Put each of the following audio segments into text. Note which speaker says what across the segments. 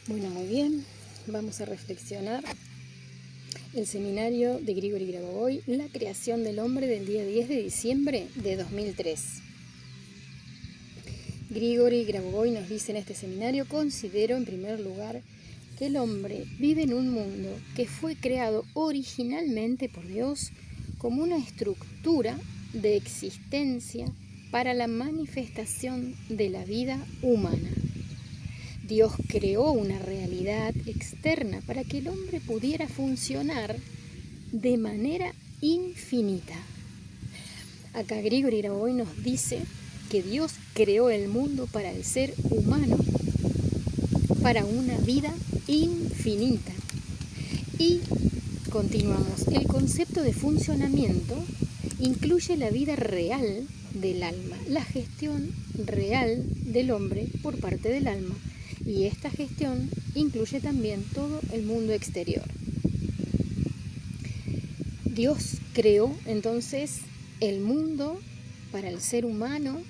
Speaker 1: Bueno, muy bien, vamos a reflexionar el seminario de Grigori Grabovoi, La creación del hombre, del día 10 de diciembre de 2003. Grigori Grabovoi nos dice en este seminario: considero en primer lugar que el hombre vive en un mundo que fue creado originalmente por Dios como una estructura de existencia para la manifestación de la vida humana. Dios creó una realidad externa para que el hombre pudiera funcionar de manera infinita. Acá Grigori Grabovoi nos dice que Dios creó el mundo para el ser humano, para una vida infinita. Y continuamos. El concepto de funcionamiento incluye la vida real del alma, la gestión real del hombre por parte del alma. Y esta gestión incluye también todo el mundo exterior. Dios creó entonces el mundo para el ser humano,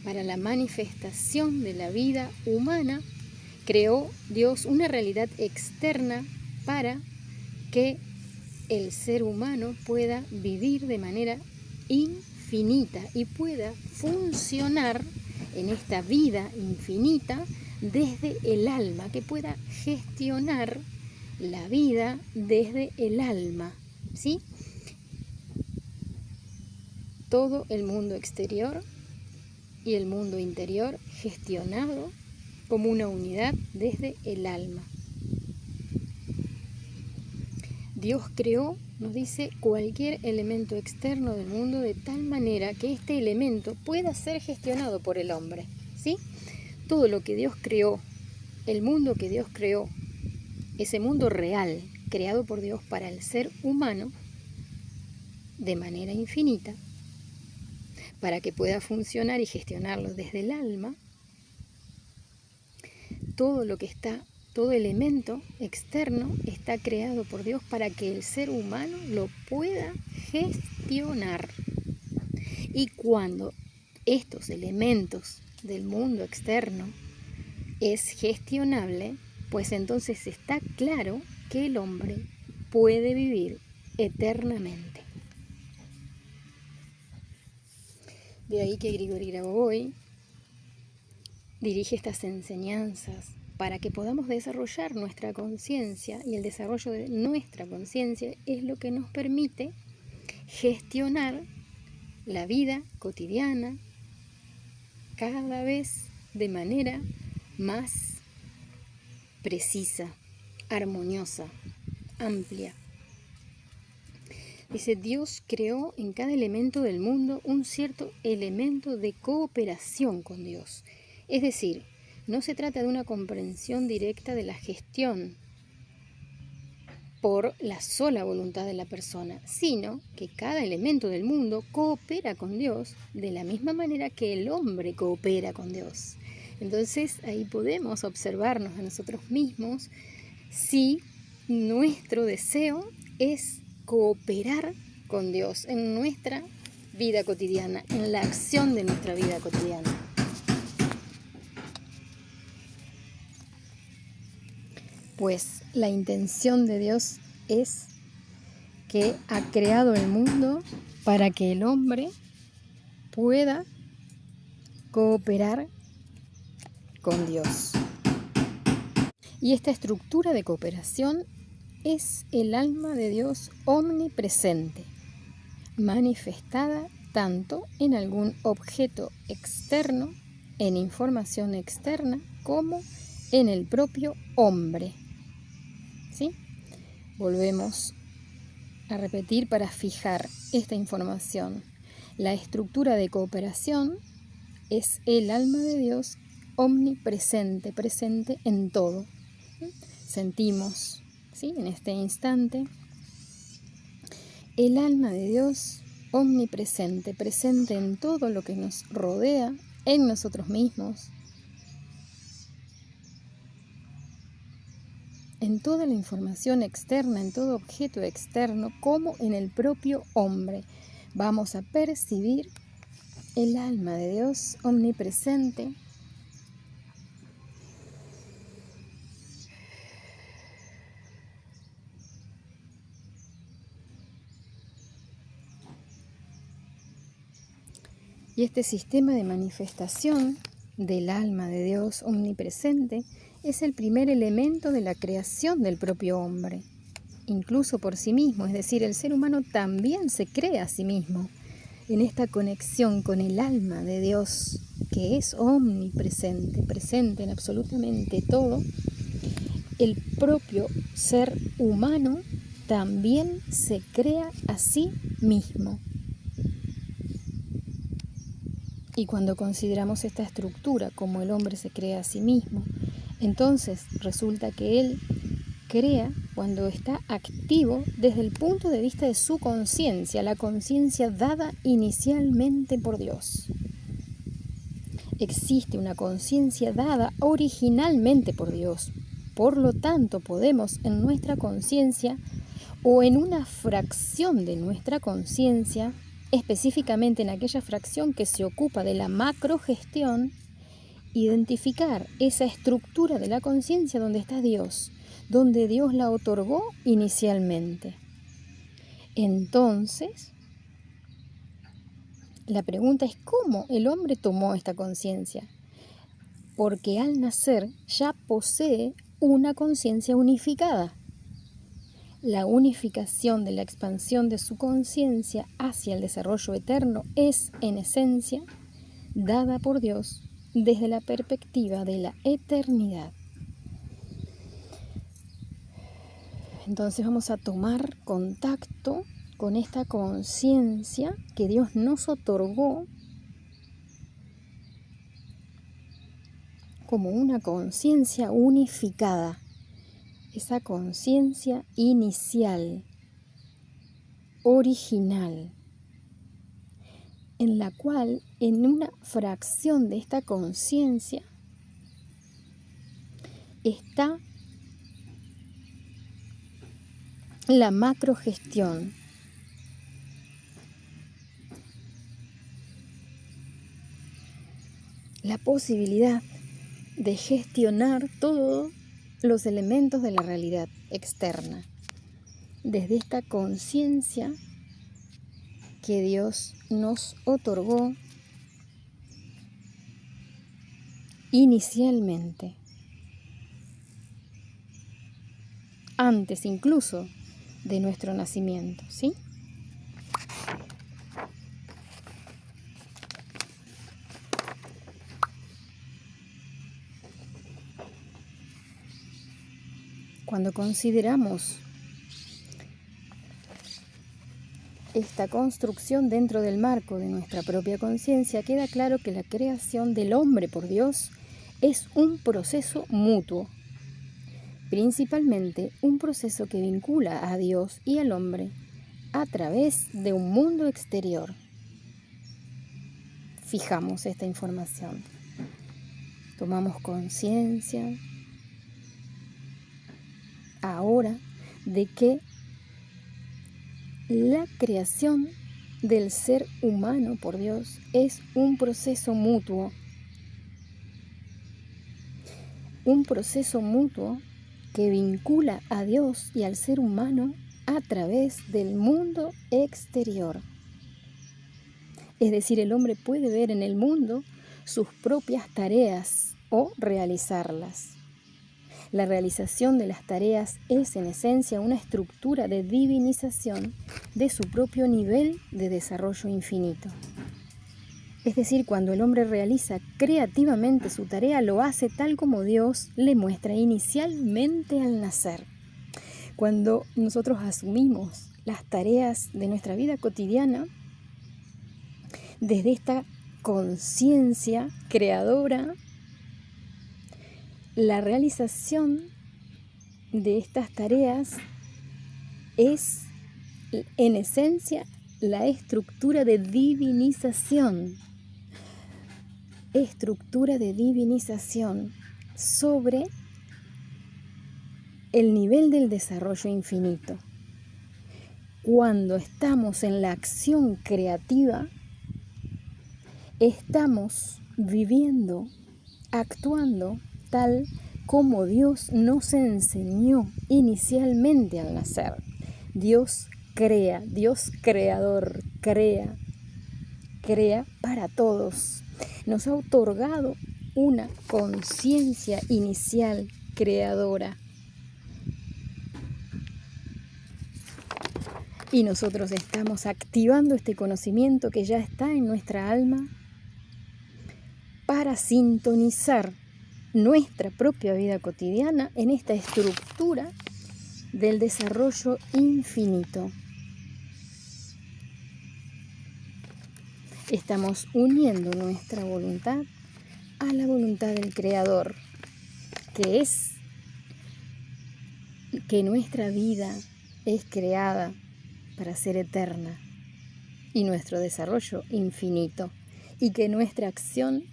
Speaker 1: para la manifestación de la vida humana. Creó Dios una realidad externa para que el ser humano pueda vivir de manera infinita y pueda funcionar en esta vida infinita desde el alma, que pueda gestionar la vida desde el alma, ¿sí? Todo el mundo exterior y el mundo interior gestionado como una unidad desde el alma. Dios creó, nos dice, cualquier elemento externo del mundo de tal manera que este elemento pueda ser gestionado por el hombre, ¿sí? Todo lo que Dios creó, el mundo que Dios creó, ese mundo real, creado por Dios para el ser humano, de manera infinita, para que pueda funcionar y gestionarlo desde el alma, todo elemento externo está creado por Dios para que el ser humano lo pueda gestionar. Y cuando estos elementos del mundo externo es gestionable, pues entonces está claro que el hombre puede vivir eternamente. De ahí que Grigori Grabovoi dirige estas enseñanzas para que podamos desarrollar nuestra conciencia, y el desarrollo de nuestra conciencia es lo que nos permite gestionar la vida cotidiana cada vez de manera más precisa, armoniosa, amplia. Dice: Dios creó en cada elemento del mundo un cierto elemento de cooperación con Dios. Es decir, no se trata de una comprensión directa de la gestión por la sola voluntad de la persona, sino que cada elemento del mundo coopera con Dios de la misma manera que el hombre coopera con Dios. Entonces ahí podemos observarnos a nosotros mismos si nuestro deseo es cooperar con Dios en nuestra vida cotidiana, en la acción de nuestra vida cotidiana. Pues la intención de Dios es que ha creado el mundo para que el hombre pueda cooperar con Dios. Y esta estructura de cooperación es el alma de Dios omnipresente, manifestada tanto en algún objeto externo, en información externa, como en el propio hombre. ¿Sí? Volvemos a repetir para fijar esta información. La estructura de cooperación es el alma de Dios omnipresente, presente en todo. Sentimos, ¿sí?, en este instante el alma de Dios omnipresente, presente en todo lo que nos rodea, en nosotros mismos, en toda la información externa, en todo objeto externo, como en el propio hombre. Vamos a percibir el alma de Dios omnipresente Y este sistema de manifestación del alma de Dios omnipresente es el primer elemento de la creación del propio hombre, incluso por sí mismo, es decir, el ser humano también se crea a sí mismo en esta conexión con el alma de Dios, que es omnipresente, presente en absolutamente todo. El propio ser humano también se crea a sí mismo. Y cuando consideramos esta estructura como el hombre se crea a sí mismo, entonces resulta que él crea cuando está activo desde el punto de vista de su conciencia, la conciencia dada inicialmente por Dios. Existe una conciencia dada originalmente por Dios. Por lo tanto, podemos en nuestra conciencia o en una fracción de nuestra conciencia, específicamente en aquella fracción que se ocupa de la macrogestión, identificar esa estructura de la conciencia donde está Dios, donde Dios la otorgó inicialmente. Entonces, la pregunta es ¿cómo el hombre tomó esta conciencia? Porque al nacer ya posee una conciencia unificada. La unificación de la expansión de su conciencia hacia el desarrollo eterno es, en esencia, dada por Dios desde la perspectiva de la eternidad. Entonces vamos a tomar contacto con esta conciencia que Dios nos otorgó como una conciencia unificada. Esa conciencia inicial, original, en la cual en una fracción de esta conciencia está la macrogestión. La posibilidad de gestionar todos los elementos de la realidad externa, desde esta conciencia que Dios nos otorgó inicialmente, antes incluso de nuestro nacimiento, ¿sí? Cuando consideramos esta construcción dentro del marco de nuestra propia conciencia, queda claro que la creación del hombre por Dios es un proceso mutuo, principalmente un proceso que vincula a Dios y al hombre a través de un mundo exterior. Fijamos esta información, tomamos conciencia ahora de que la creación del ser humano por Dios es un proceso mutuo. Un proceso mutuo que vincula a Dios y al ser humano a través del mundo exterior. Es decir, el hombre puede ver en el mundo sus propias tareas o realizarlas. La realización de las tareas es en esencia una estructura de divinización de su propio nivel de desarrollo infinito. Es decir, cuando el hombre realiza creativamente su tarea, lo hace tal como Dios le muestra inicialmente al nacer. Cuando nosotros asumimos las tareas de nuestra vida cotidiana, desde esta conciencia creadora, la realización de estas tareas es, en esencia, la estructura de divinización. Estructura de divinización sobre el nivel del desarrollo infinito. Cuando estamos en la acción creativa, estamos viviendo, actuando tal como Dios nos enseñó inicialmente al nacer. Dios crea, Dios creador crea crea para todos. Nos ha otorgado una conciencia inicial creadora. Y nosotros estamos activando este conocimiento que ya está en nuestra alma para sintonizar nuestra propia vida cotidiana en esta estructura del desarrollo infinito. Estamos uniendo nuestra voluntad a la voluntad del Creador, que es que nuestra vida es creada para ser eterna y nuestro desarrollo infinito, y que nuestra acción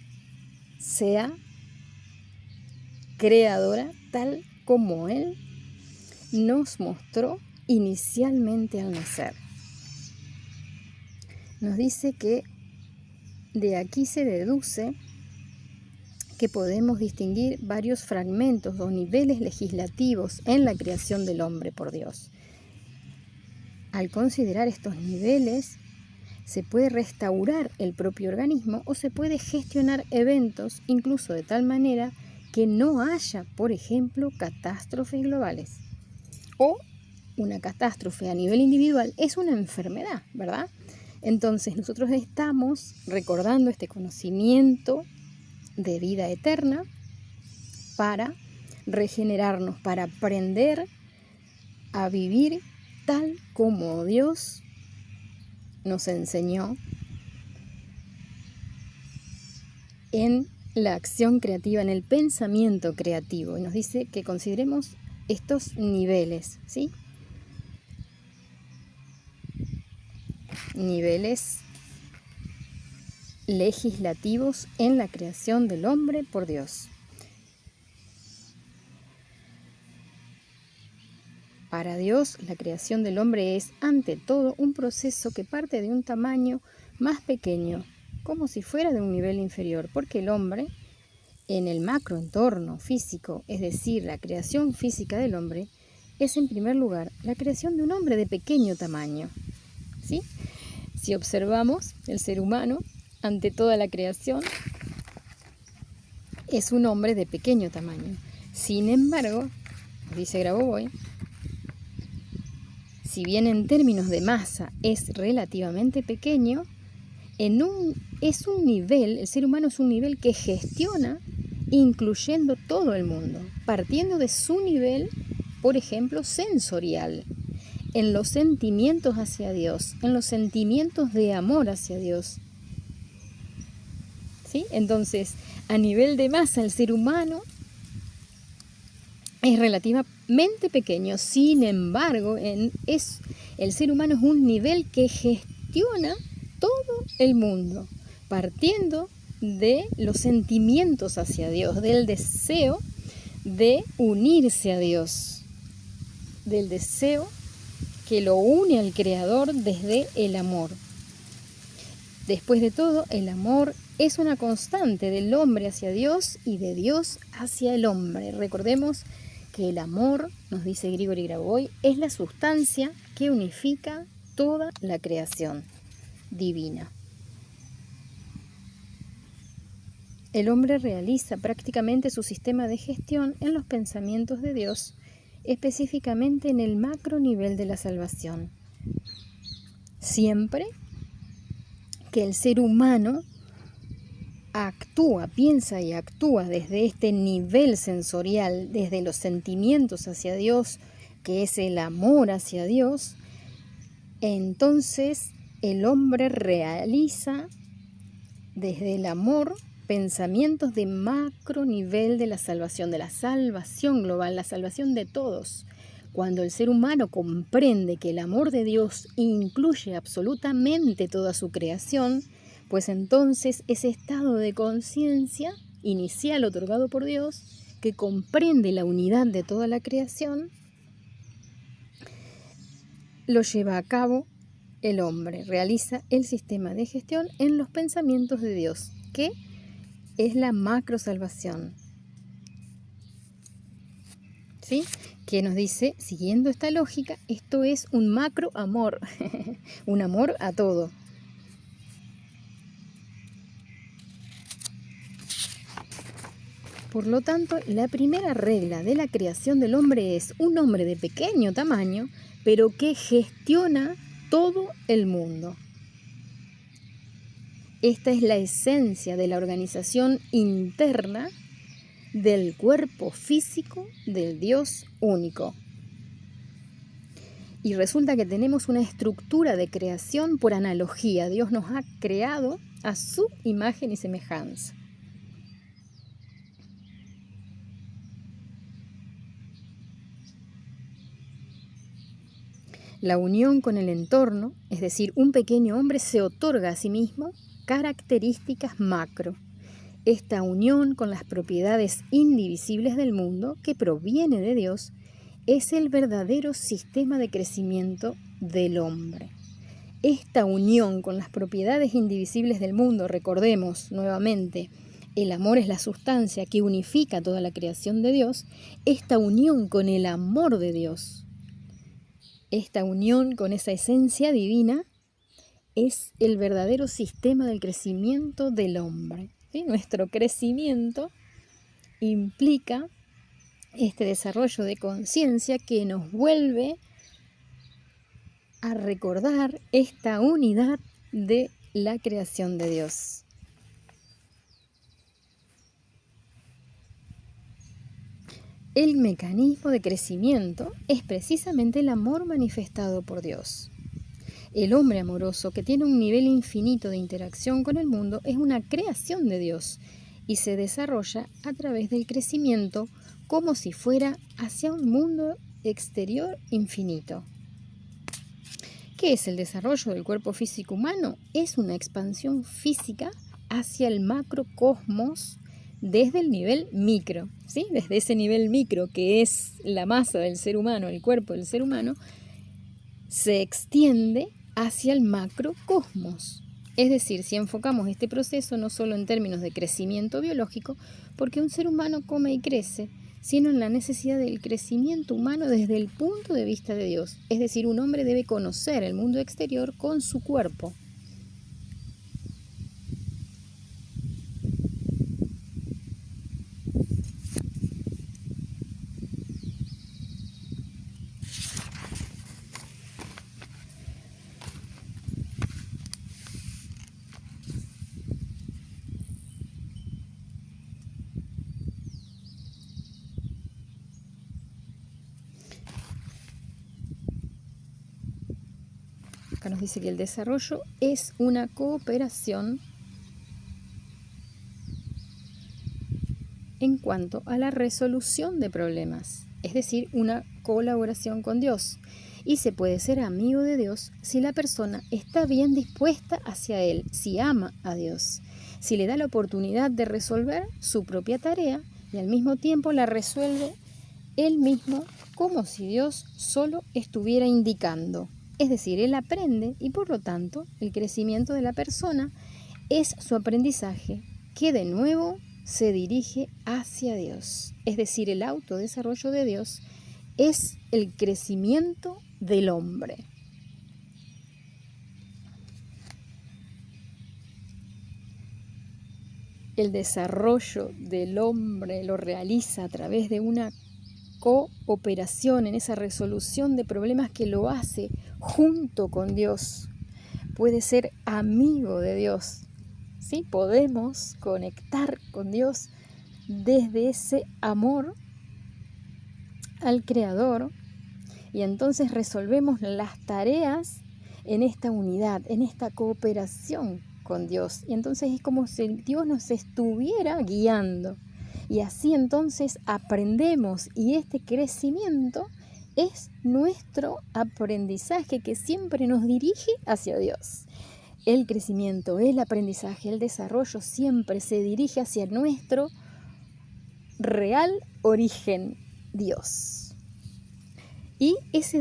Speaker 1: sea creadora tal como Él nos mostró inicialmente al nacer. Nos dice que de aquí se deduce que podemos distinguir varios fragmentos o niveles legislativos en la creación del hombre por Dios. Al considerar estos niveles, se puede restaurar el propio organismo o se puede gestionar eventos, incluso de tal manera que no haya, por ejemplo, catástrofes globales. O una catástrofe a nivel individual es una enfermedad, ¿verdad? Entonces nosotros estamos recordando este conocimiento de vida eterna para regenerarnos, para aprender a vivir tal como Dios nos enseñó en la acción creativa, en el pensamiento creativo. Y nos dice que consideremos estos niveles, ¿sí? Niveles legislativos en la creación del hombre por Dios. Para Dios, la creación del hombre es, ante todo, un proceso que parte de un tamaño más pequeño, como si fuera de un nivel inferior, porque el hombre, en el macroentorno físico, es decir, la creación física del hombre, es en primer lugar la creación de un hombre de pequeño tamaño, ¿sí? Si observamos, el ser humano, ante toda la creación, es un hombre de pequeño tamaño. Sin embargo, dice Grabovoi, si bien en términos de masa es relativamente pequeño, es un nivel, el ser humano es un nivel que gestiona incluyendo todo el mundo, partiendo de su nivel, por ejemplo, sensorial, en los sentimientos hacia Dios, en los sentimientos de amor hacia Dios. ¿Sí? Entonces, a nivel de masa, el ser humano es relativamente pequeño. Sin embargo, el ser humano es un nivel que gestiona todo el mundo, partiendo de los sentimientos hacia Dios, del deseo de unirse a Dios, del deseo que lo une al Creador desde el amor. Después de todo, el amor es una constante del hombre hacia Dios y de Dios hacia el hombre. Recordemos que el amor, nos dice Grigori Grabovoi, es la sustancia que unifica toda la creación divina. El hombre realiza prácticamente su sistema de gestión en los pensamientos de Dios, específicamente en el macro nivel de la salvación. Siempre que el ser humano piensa y actúa desde este nivel sensorial, desde los sentimientos hacia Dios, que es el amor hacia Dios, entonces el hombre realiza desde el amor pensamientos de macro nivel de la salvación global, la salvación de todos. Cuando el ser humano comprende que el amor de Dios incluye absolutamente toda su creación, pues entonces ese estado de conciencia inicial otorgado por Dios, que comprende la unidad de toda la creación, lo lleva a cabo el hombre, realiza el sistema de gestión en los pensamientos de Dios, que es la macro salvación. ¿Sí? Que nos dice, siguiendo esta lógica, esto es un macro amor, un amor a todo. Por lo tanto, la primera regla de la creación del hombre es un hombre de pequeño tamaño, pero que gestiona todo el mundo. Esta es la esencia de la organización interna del cuerpo físico del Dios único. Y resulta que tenemos una estructura de creación por analogía. Dios nos ha creado a su imagen y semejanza. La unión con el entorno, es decir, un pequeño hombre se otorga a sí mismo características macro. Esta unión con las propiedades indivisibles del mundo, que proviene de Dios, es el verdadero sistema de crecimiento del hombre. Esta unión con las propiedades indivisibles del mundo, recordemos nuevamente, el amor es la sustancia que unifica toda la creación de Dios, esta unión con el amor de Dios, esta unión con esa esencia divina, es el verdadero sistema del crecimiento del hombre. ¿Sí? Nuestro crecimiento implica este desarrollo de conciencia que nos vuelve a recordar esta unidad de la creación de Dios. El mecanismo de crecimiento es precisamente el amor manifestado por Dios. El hombre amoroso, que tiene un nivel infinito de interacción con el mundo, es una creación de Dios y se desarrolla a través del crecimiento como si fuera hacia un mundo exterior infinito. ¿Qué es el desarrollo del cuerpo físico humano? Es una expansión física hacia el macrocosmos desde el nivel micro, ¿sí? Desde ese nivel micro que es la masa del ser humano, el cuerpo del ser humano, se extiende hacia el macrocosmos. Es decir, si enfocamos este proceso no solo en términos de crecimiento biológico, porque un ser humano come y crece, sino en la necesidad del crecimiento humano desde el punto de vista de Dios. Es decir, un hombre debe conocer el mundo exterior con su cuerpo. Acá nos dice que el desarrollo es una cooperación en cuanto a la resolución de problemas, es decir, una colaboración con Dios. Y se puede ser amigo de Dios si la persona está bien dispuesta hacia Él, si ama a Dios, si le da la oportunidad de resolver su propia tarea y al mismo tiempo la resuelve Él mismo como si Dios solo estuviera indicando. Es decir, Él aprende y por lo tanto el crecimiento de la persona es su aprendizaje que de nuevo se dirige hacia Dios. Es decir, el autodesarrollo de Dios es el crecimiento del hombre. El desarrollo del hombre lo realiza a través de una cooperación en esa resolución de problemas que lo hace junto con Dios. Puede ser amigo de Dios. ¿Sí? Podemos conectar con Dios desde ese amor al Creador y entonces resolvemos las tareas en esta unidad, en esta cooperación con Dios. Y entonces es como si Dios nos estuviera guiando. Y así entonces aprendemos y este crecimiento es nuestro aprendizaje que siempre nos dirige hacia Dios. El crecimiento, el aprendizaje, el desarrollo siempre se dirige hacia nuestro real origen, Dios. Y ese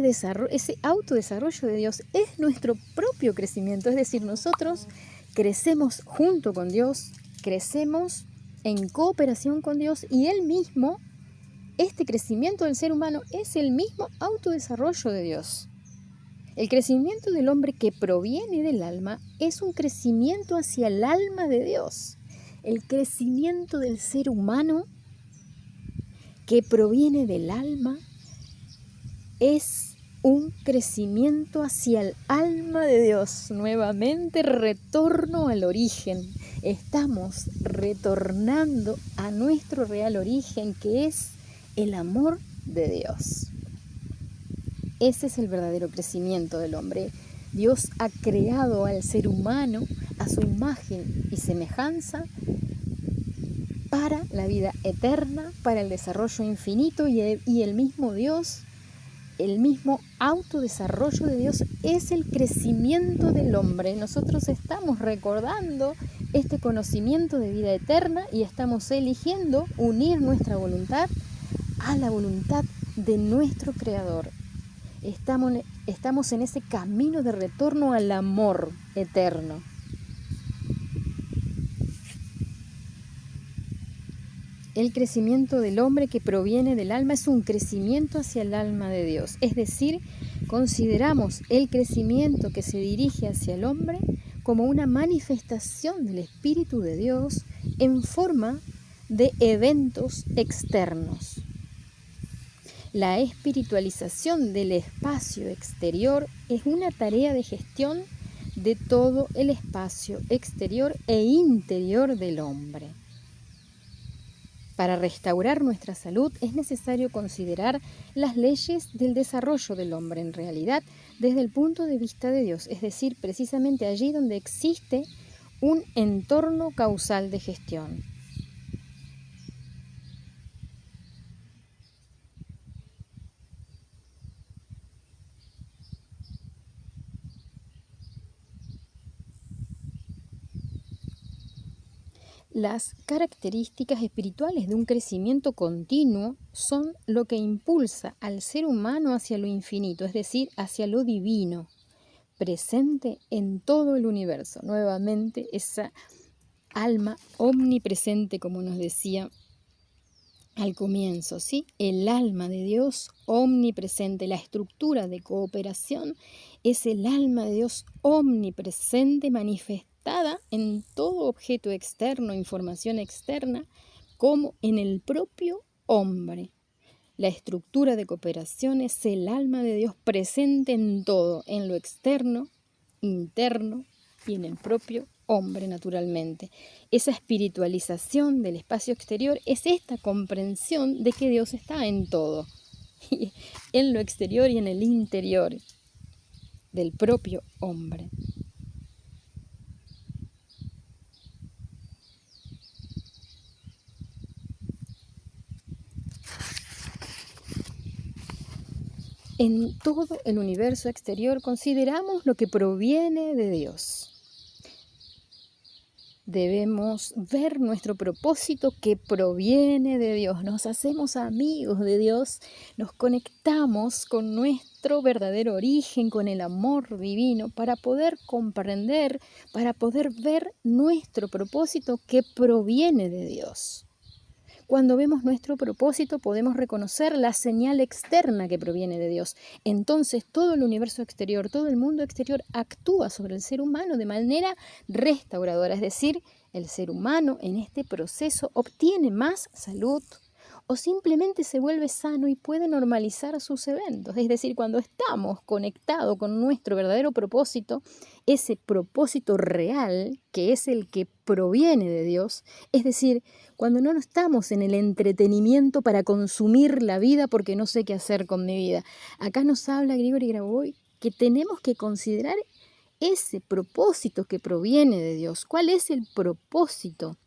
Speaker 1: autodesarrollo de Dios es nuestro propio crecimiento, es decir, nosotros crecemos junto con Dios, crecemos en cooperación con Dios y Él mismo, este crecimiento del ser humano es el mismo autodesarrollo de Dios. El crecimiento del hombre que proviene del alma es un crecimiento hacia el alma de Dios. El crecimiento del ser humano que proviene del alma es un crecimiento hacia el alma de Dios. Nuevamente retorno al origen. Estamos retornando a nuestro real origen, que es el amor de Dios. Ese es el verdadero crecimiento del hombre. Dios ha creado al ser humano a su imagen y semejanza para la vida eterna, para el desarrollo infinito, y el mismo Dios, el mismo autodesarrollo de Dios es el crecimiento del hombre. Nosotros estamos recordando este conocimiento de vida eterna y estamos eligiendo unir nuestra voluntad a la voluntad de nuestro Creador. Estamos en ese camino de retorno al amor eterno. El crecimiento del hombre que proviene del alma es un crecimiento hacia el alma de Dios. Es decir, consideramos el crecimiento que se dirige hacia el hombre como una manifestación del Espíritu de Dios en forma de eventos externos. La espiritualización del espacio exterior es una tarea de gestión de todo el espacio exterior e interior del hombre. Para restaurar nuestra salud es necesario considerar las leyes del desarrollo del hombre en realidad desde el punto de vista de Dios, es decir, precisamente allí donde existe un entorno causal de gestión. Las características espirituales de un crecimiento continuo son lo que impulsa al ser humano hacia lo infinito, es decir, hacia lo divino, presente en todo el universo. Nuevamente, esa alma omnipresente, como nos decía al comienzo, ¿sí? El alma de Dios omnipresente, la estructura de cooperación es el alma de Dios omnipresente manifestada en todo objeto externo, información externa, como en el propio hombre. La estructura de cooperación es el alma de Dios presente en todo, en lo externo, interno y en el propio hombre, naturalmente. Esa espiritualización del espacio exterior es esta comprensión de que Dios está en todo, en lo exterior y en el interior del propio hombre. En todo el universo exterior consideramos lo que proviene de Dios. Debemos ver nuestro propósito que proviene de Dios. Nos hacemos amigos de Dios, nos conectamos con nuestro verdadero origen, con el amor divino, para poder comprender, para poder ver nuestro propósito que proviene de Dios. Cuando vemos nuestro propósito podemos reconocer la señal externa que proviene de Dios. Entonces todo el universo exterior, todo el mundo exterior actúa sobre el ser humano de manera restauradora. Es decir, el ser humano en este proceso obtiene más salud o simplemente se vuelve sano y puede normalizar sus eventos. Es decir, cuando estamos conectados con nuestro verdadero propósito, ese propósito real, que es el que proviene de Dios, es decir, cuando no estamos en el entretenimiento para consumir la vida porque no sé qué hacer con mi vida. Acá nos habla Grigori Grabovoi que tenemos que considerar ese propósito que proviene de Dios. ¿Cuál es el propósito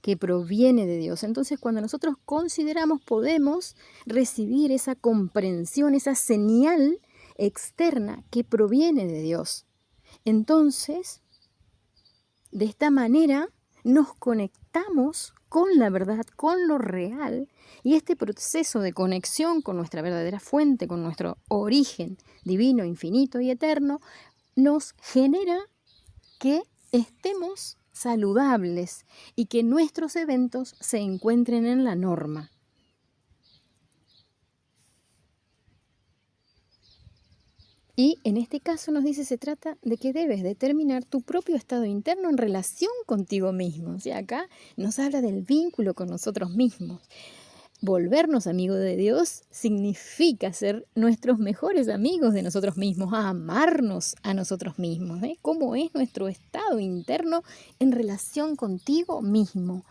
Speaker 1: que proviene de Dios? Entonces, cuando nosotros consideramos, podemos recibir esa comprensión, esa señal externa que proviene de Dios. Entonces, de esta manera nos conectamos con la verdad, con lo real, y este proceso de conexión con nuestra verdadera fuente, con nuestro origen divino, infinito y eterno, nos genera que estemos saludables y que nuestros eventos se encuentren en la norma. Y en este caso nos dice, se trata de que debes determinar tu propio estado interno en relación contigo mismo. O sea, acá nos habla del vínculo con nosotros mismos. volvernos amigos de Dios significa ser nuestros mejores amigos de nosotros mismos, amarnos a nosotros mismos. ¿Cómo es nuestro estado interno en relación contigo mismo?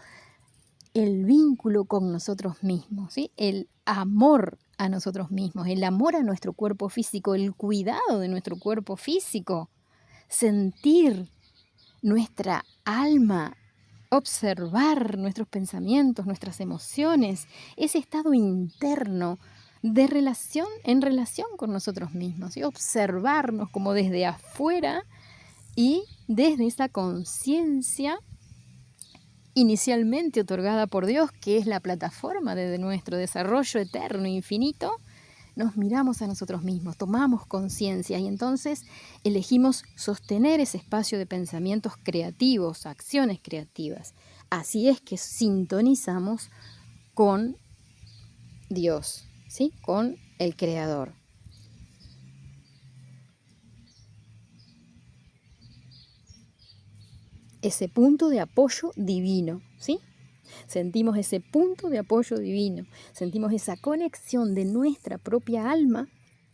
Speaker 1: El vínculo con nosotros mismos, ¿sí? El amor a nosotros mismos, el amor a nuestro cuerpo físico, el cuidado de nuestro cuerpo físico, sentir nuestra alma, observar nuestros pensamientos, nuestras emociones, ese estado interno de en relación con nosotros mismos, y observarnos como desde afuera y desde esa conciencia inicialmente otorgada por Dios, que es la plataforma de nuestro desarrollo eterno e infinito. Nos miramos a nosotros mismos, tomamos conciencia y entonces elegimos sostener ese espacio de pensamientos creativos, acciones creativas. Así es que sintonizamos con Dios, ¿sí? Con el Creador. Ese punto de apoyo divino, ¿sí? Sentimos ese punto de apoyo divino, sentimos esa conexión de nuestra propia alma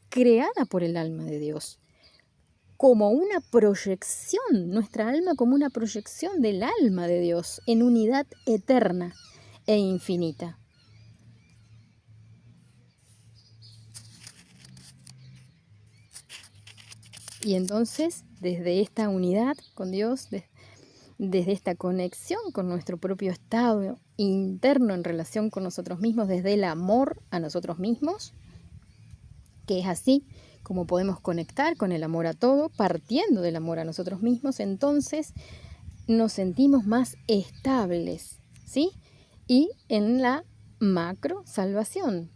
Speaker 1: creada por el alma de Dios, como una proyección, nuestra alma como una proyección del alma de Dios en unidad eterna e infinita. Y entonces, desde esta unidad con Dios, desde esta conexión con nuestro propio estado interno en relación con nosotros mismos, desde el amor a nosotros mismos, que es así como podemos conectar con el amor a todo, partiendo del amor a nosotros mismos, entonces nos sentimos más estables, ¿sí? Y en la macro salvación,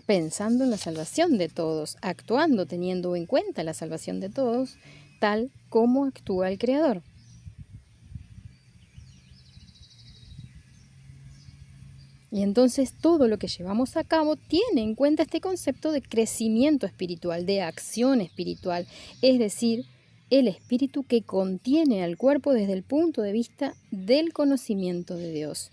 Speaker 1: pensando en la salvación de todos, actuando teniendo en cuenta la salvación de todos, tal como actúa el Creador. Y entonces todo lo que llevamos a cabo tiene en cuenta este concepto de crecimiento espiritual, de acción espiritual, es decir, el espíritu que contiene al cuerpo desde el punto de vista del conocimiento de Dios.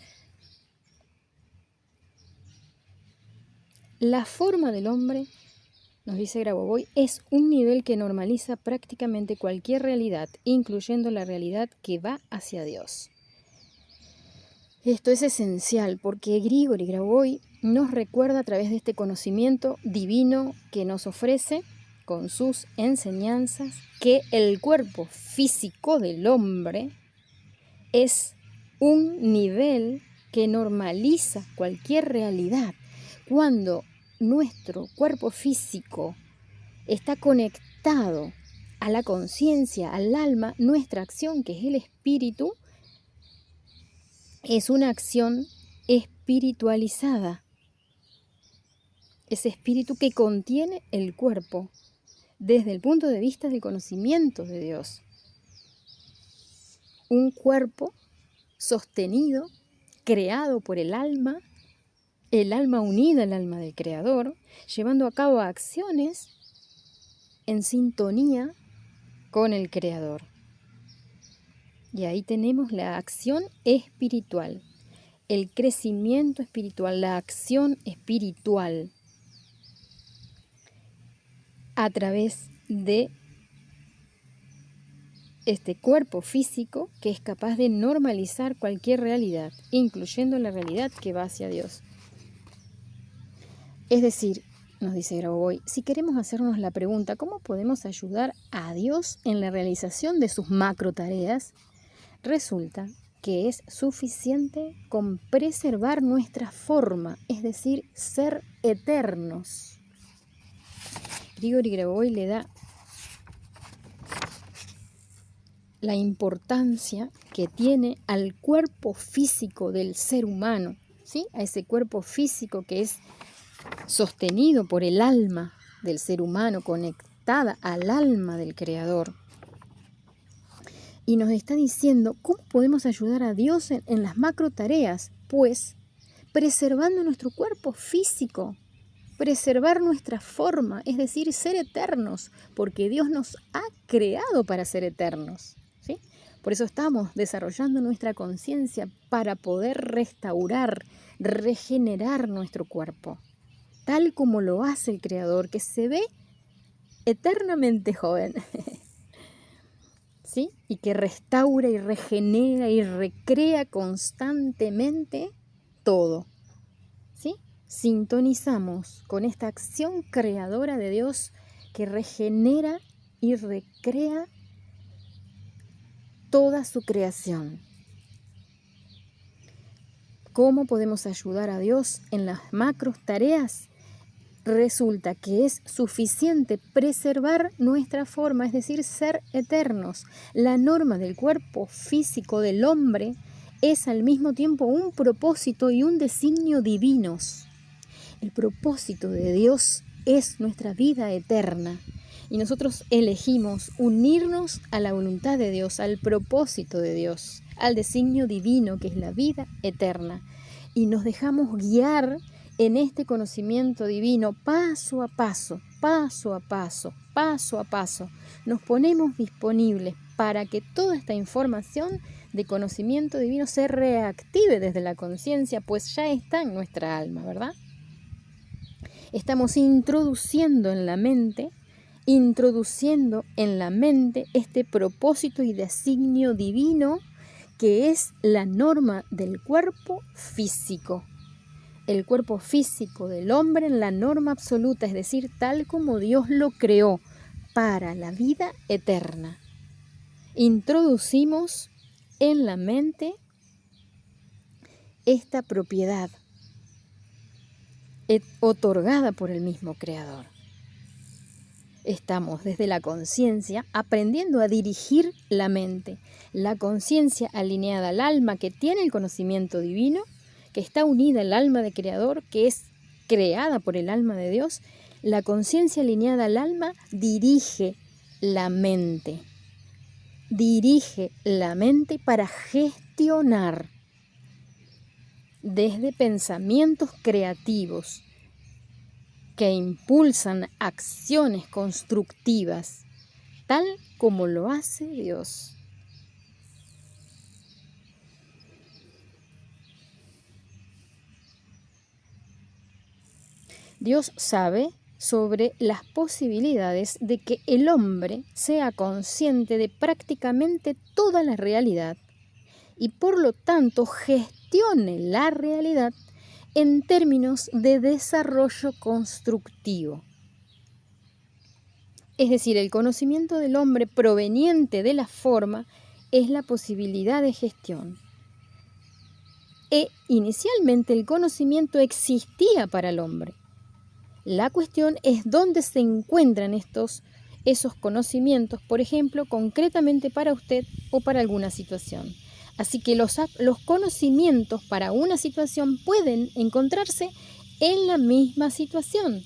Speaker 1: La forma del hombre, nos dice Grabovoi, es un nivel que normaliza prácticamente cualquier realidad, incluyendo la realidad que va hacia Dios. Esto es esencial porque Grigori Grabovoi nos recuerda a través de este conocimiento divino que nos ofrece con sus enseñanzas que el cuerpo físico del hombre es un nivel que normaliza cualquier realidad. Cuando nuestro cuerpo físico está conectado a la conciencia, al alma, nuestra acción, que es el espíritu, es una acción espiritualizada. Ese espíritu que contiene el cuerpo desde el punto de vista del conocimiento de Dios. Un cuerpo sostenido, creado por el alma unida al alma del Creador, llevando a cabo acciones en sintonía con el Creador. Y ahí tenemos la acción espiritual, el crecimiento espiritual, la acción espiritual a través de este cuerpo físico que es capaz de normalizar cualquier realidad, incluyendo la realidad que va hacia Dios. Es decir, nos dice Grabovoi, si queremos hacernos la pregunta, ¿cómo podemos ayudar a Dios en la realización de sus macro tareas? Resulta que es suficiente con preservar nuestra forma, es decir, ser eternos. Grigori Grabovoi le da la importancia que tiene al cuerpo físico del ser humano, ¿sí? A ese cuerpo físico que es sostenido por el alma del ser humano, conectada al alma del Creador. Y nos está diciendo cómo podemos ayudar a Dios en las macro tareas, pues preservando nuestro cuerpo físico, preservar nuestra forma, es decir, ser eternos, porque Dios nos ha creado para ser eternos, ¿sí? Por eso estamos desarrollando nuestra conciencia para poder restaurar, regenerar nuestro cuerpo, tal como lo hace el Creador, que se ve eternamente joven. ¿Sí? Y que restaura y regenera y recrea constantemente todo. ¿Sí? Sintonizamos con esta acción creadora de Dios que regenera y recrea toda su creación. ¿Cómo podemos ayudar a Dios en las macros tareas? Resulta que es suficiente preservar nuestra forma, es decir, ser eternos. La norma del cuerpo físico del hombre es al mismo tiempo un propósito y un designio divinos. El propósito de Dios es nuestra vida eterna y nosotros elegimos unirnos a la voluntad de Dios, al propósito de Dios, al designio divino que es la vida eterna, y nos dejamos guiar en este conocimiento divino paso a paso, paso a paso, paso a paso. Nos ponemos disponibles para que toda esta información de conocimiento divino se reactive desde la conciencia, pues ya está en nuestra alma, ¿verdad? Estamos introduciendo en la mente este propósito y designio divino que es la norma del cuerpo físico. El cuerpo físico del hombre en la norma absoluta, es decir, tal como Dios lo creó para la vida eterna. Introducimos en la mente esta propiedad otorgada por el mismo Creador. Estamos desde la conciencia aprendiendo a dirigir la mente. La conciencia alineada al alma que tiene el conocimiento divino, que está unida al alma del Creador, que es creada por el alma de Dios. La conciencia alineada al alma dirige la mente. Dirige la mente para gestionar desde pensamientos creativos que impulsan acciones constructivas, tal como lo hace Dios. Dios sabe sobre las posibilidades de que el hombre sea consciente de prácticamente toda la realidad y por lo tanto gestione la realidad en términos de desarrollo constructivo. Es decir, el conocimiento del hombre proveniente de la forma es la posibilidad de gestión. Inicialmente el conocimiento existía para el hombre. La cuestión es dónde se encuentran esos conocimientos, por ejemplo, concretamente para usted o para alguna situación. Así que los conocimientos para una situación pueden encontrarse en la misma situación.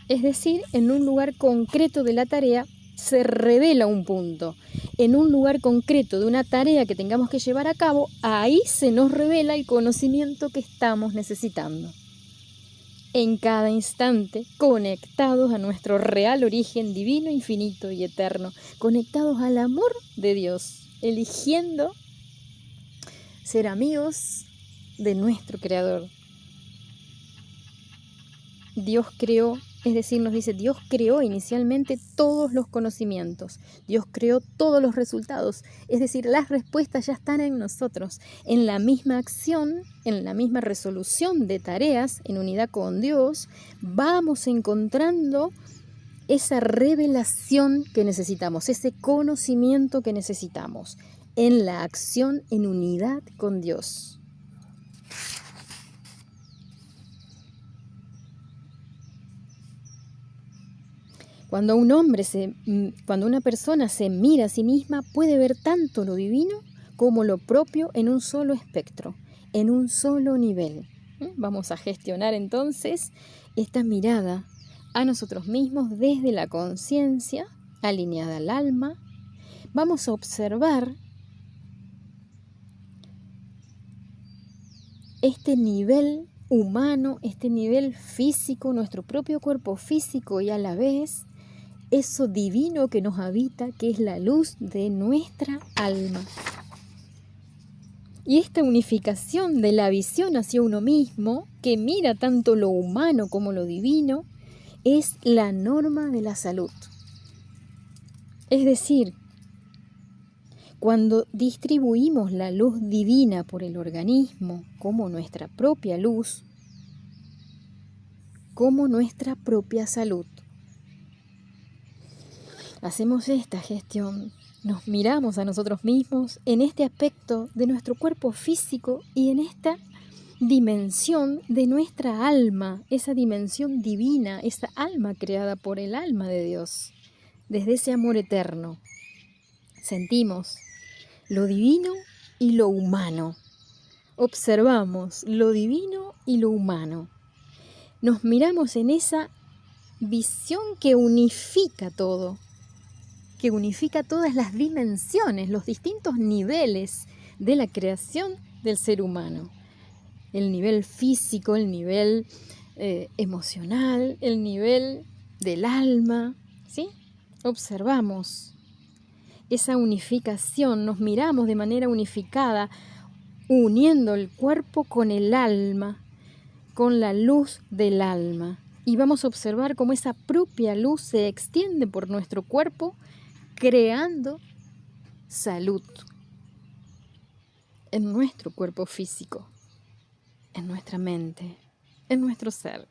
Speaker 1: Es decir, en un lugar concreto de la tarea se revela un punto. En un lugar concreto de una tarea que tengamos que llevar a cabo, ahí se nos revela el conocimiento que estamos necesitando. En cada instante, conectados a nuestro real origen divino, infinito y eterno, conectados al amor de Dios, eligiendo ser amigos de nuestro Creador. Dios creó, es decir, nos dice, Dios creó inicialmente todos los conocimientos, Dios creó todos los resultados, es decir, las respuestas ya están en nosotros, en la misma acción, en la misma resolución de tareas, en unidad con Dios, vamos encontrando esa revelación que necesitamos, ese conocimiento que necesitamos, en la acción en unidad con Dios. Cuando una persona se mira a sí misma, puede ver tanto lo divino como lo propio en un solo espectro, en un solo nivel. Vamos a gestionar entonces esta mirada a nosotros mismos desde la conciencia alineada al alma. Vamos a observar este nivel humano, este nivel físico, nuestro propio cuerpo físico y a la vez eso divino que nos habita, que es la luz de nuestra alma. Y esta unificación de la visión hacia uno mismo, que mira tanto lo humano como lo divino, es la norma de la salud. Es decir, cuando distribuimos la luz divina por el organismo como nuestra propia luz, como nuestra propia salud, hacemos esta gestión, nos miramos a nosotros mismos en este aspecto de nuestro cuerpo físico y en esta dimensión de nuestra alma, esa dimensión divina, esa alma creada por el alma de Dios, desde ese amor eterno. Sentimos lo divino y lo humano. Observamos lo divino y lo humano. Nos miramos en esa visión que unifica todo, que unifica todas las dimensiones, los distintos niveles de la creación del ser humano. El nivel físico, el nivel emocional, el nivel del alma, ¿sí? Observamos esa unificación, nos miramos de manera unificada, uniendo el cuerpo con el alma, con la luz del alma. Y vamos a observar cómo esa propia luz se extiende por nuestro cuerpo, creando salud en nuestro cuerpo físico, en nuestra mente, en nuestro ser.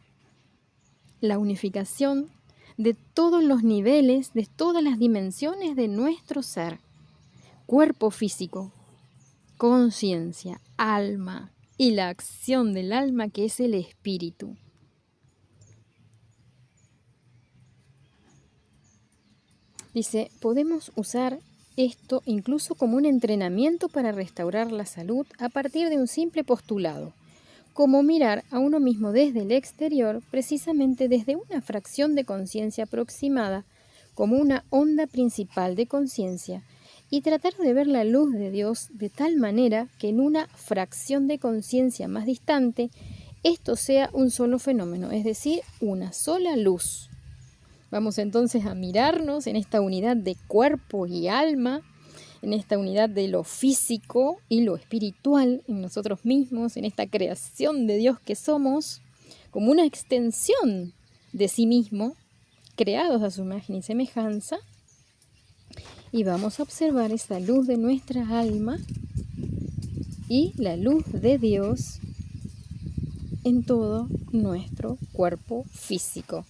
Speaker 1: La unificación de todos los niveles, de todas las dimensiones de nuestro ser. Cuerpo físico, conciencia, alma y la acción del alma que es el espíritu. Dice, podemos usar esto incluso como un entrenamiento para restaurar la salud a partir de un simple postulado, como mirar a uno mismo desde el exterior, precisamente desde una fracción de conciencia aproximada, como una onda principal de conciencia, y tratar de ver la luz de Dios de tal manera que en una fracción de conciencia más distante, esto sea un solo fenómeno, es decir, una sola luz. Vamos entonces a mirarnos en esta unidad de cuerpo y alma, en esta unidad de lo físico y lo espiritual en nosotros mismos, en esta creación de Dios que somos, como una extensión de sí mismo, creados a su imagen y semejanza, y vamos a observar esa luz de nuestra alma y la luz de Dios en todo nuestro cuerpo físico.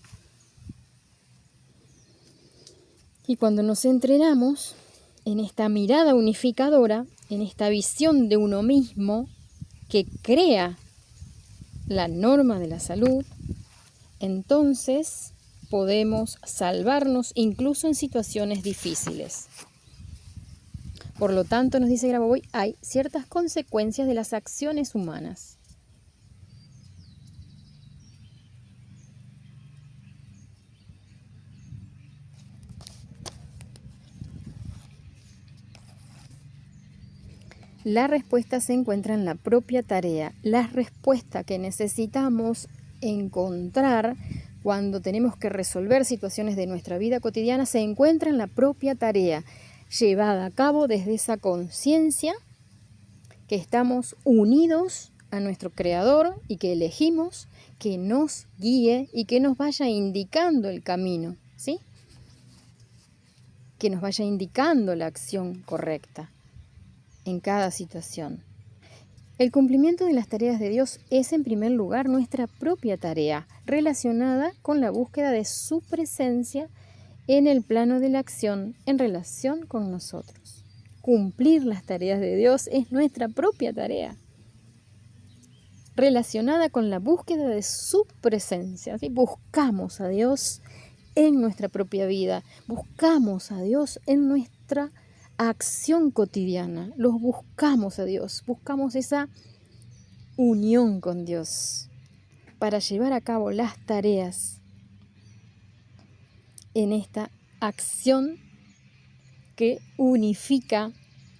Speaker 1: Y cuando nos entrenamos en esta mirada unificadora, en esta visión de uno mismo que crea la norma de la salud, entonces podemos salvarnos incluso en situaciones difíciles. Por lo tanto, nos dice Grabovoi, hay ciertas consecuencias de las acciones humanas. La respuesta se encuentra en la propia tarea. La respuesta que necesitamos encontrar cuando tenemos que resolver situaciones de nuestra vida cotidiana se encuentra en la propia tarea, llevada a cabo desde esa conciencia que estamos unidos a nuestro Creador y que elegimos que nos guíe y que nos vaya indicando el camino, ¿sí? Que nos vaya indicando la acción correcta en cada situación. El cumplimiento de las tareas de Dios es en primer lugar nuestra propia tarea, relacionada con la búsqueda de su presencia en el plano de la acción en relación con nosotros. Cumplir las tareas de Dios es nuestra propia tarea, relacionada con la búsqueda de su presencia. ¿Sí? Buscamos a Dios en nuestra propia vida, buscamos a Dios en nuestra acción cotidiana, los buscamos a Dios, buscamos esa unión con Dios para llevar a cabo las tareas en esta acción que unifica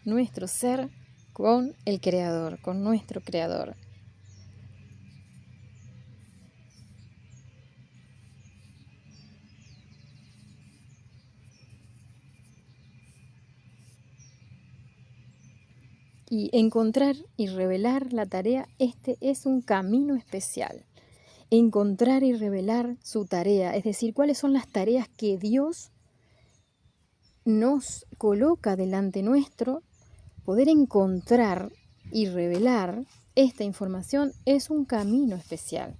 Speaker 1: nuestro ser con el Creador, con nuestro Creador. Y encontrar y revelar la tarea, este es un camino especial. Encontrar y revelar su tarea, es decir, cuáles son las tareas que Dios nos coloca delante nuestro. Poder encontrar y revelar esta información es un camino especial.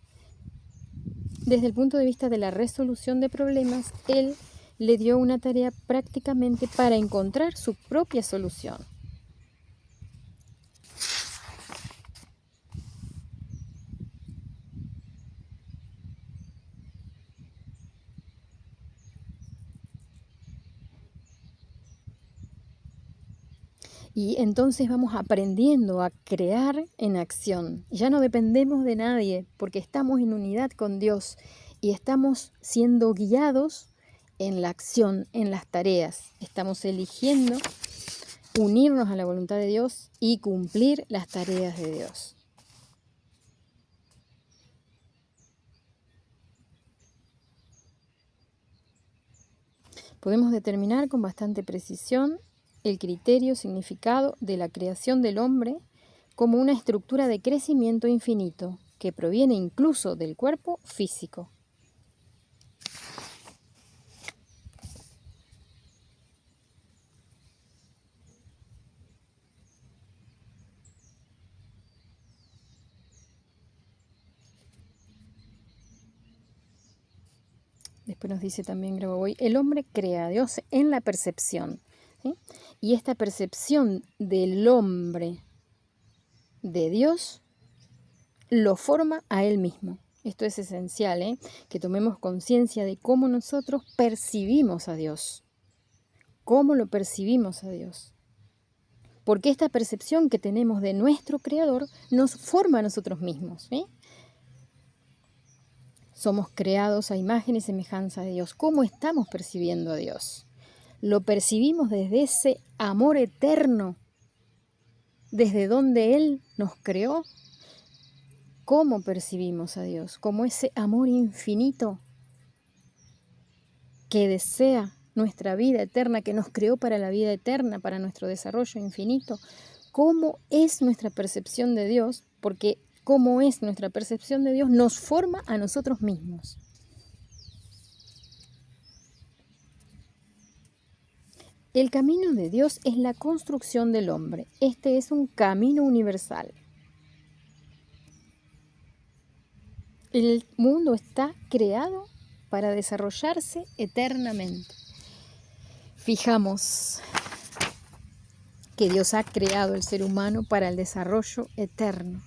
Speaker 1: Desde el punto de vista de la resolución de problemas, Él le dio una tarea prácticamente para encontrar su propia solución. Y entonces vamos aprendiendo a crear en acción. Ya no dependemos de nadie porque estamos en unidad con Dios y estamos siendo guiados en la acción, en las tareas. Estamos eligiendo unirnos a la voluntad de Dios y cumplir las tareas de Dios. Podemos determinar con bastante precisión el criterio, significado de la creación del hombre como una estructura de crecimiento infinito que proviene incluso del cuerpo físico. Después nos dice también Grabovoi, el hombre crea a Dios en la percepción, ¿sí? Y esta percepción del hombre de Dios lo forma a él mismo. Esto es esencial, que tomemos conciencia de cómo nosotros percibimos a Dios. ¿Cómo lo percibimos a Dios? Porque esta percepción que tenemos de nuestro Creador nos forma a nosotros mismos, ¿sí? Somos creados a imagen y semejanza de Dios. ¿Cómo estamos percibiendo a Dios? Lo percibimos desde ese amor eterno, desde donde Él nos creó. ¿Cómo percibimos a Dios? Como ese amor infinito que desea nuestra vida eterna, que nos creó para la vida eterna, para nuestro desarrollo infinito. ¿Cómo es nuestra percepción de Dios? Porque cómo es nuestra percepción de Dios nos forma a nosotros mismos. El camino de Dios es la construcción del hombre. Este es un camino universal. El mundo está creado para desarrollarse eternamente. Fijamos que Dios ha creado el ser humano para el desarrollo eterno.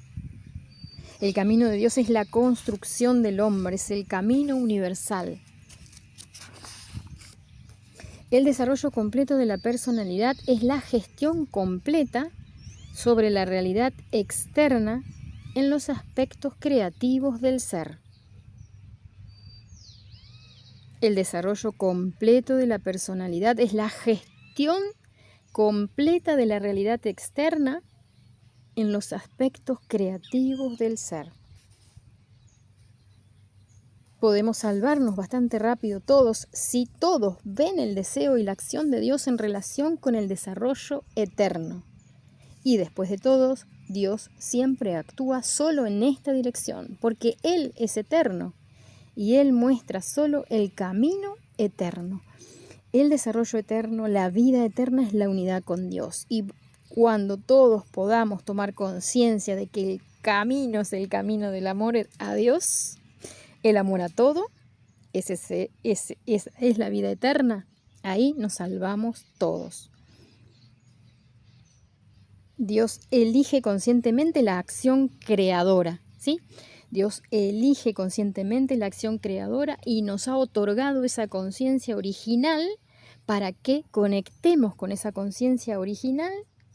Speaker 1: El camino de Dios es la construcción del hombre, es el camino universal. El desarrollo completo de la personalidad es la gestión completa sobre la realidad externa en los aspectos creativos del ser. El desarrollo completo de la personalidad es la gestión completa de la realidad externa en los aspectos creativos del ser. Podemos salvarnos bastante rápido todos si todos ven el deseo y la acción de Dios en relación con el desarrollo eterno. Y después de todos, Dios siempre actúa solo en esta dirección, porque Él es eterno y Él muestra solo el camino eterno. El desarrollo eterno, la vida eterna es la unidad con Dios. Y cuando todos podamos tomar conciencia de que el camino es el camino del amor a Dios, el amor a todo, es la vida eterna, ahí nos salvamos todos. Dios elige conscientemente la acción creadora, ¿sí? Dios elige conscientemente la acción creadora y nos ha otorgado esa conciencia original para que conectemos con esa conciencia original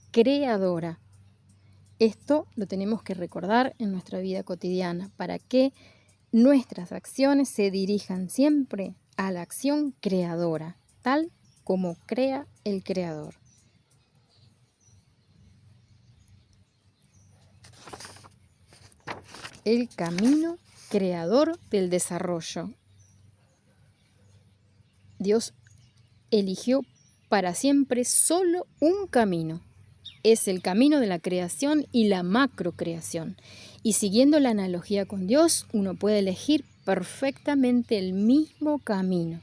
Speaker 1: creadora. Esto lo tenemos que recordar en nuestra vida cotidiana para que nuestras acciones se dirijan siempre a la acción creadora, tal como crea el Creador. El camino creador del desarrollo. Dios eligió para siempre solo un camino. es el camino de la creación y la macrocreación. Y siguiendo la analogía con Dios, uno puede elegir perfectamente el mismo camino,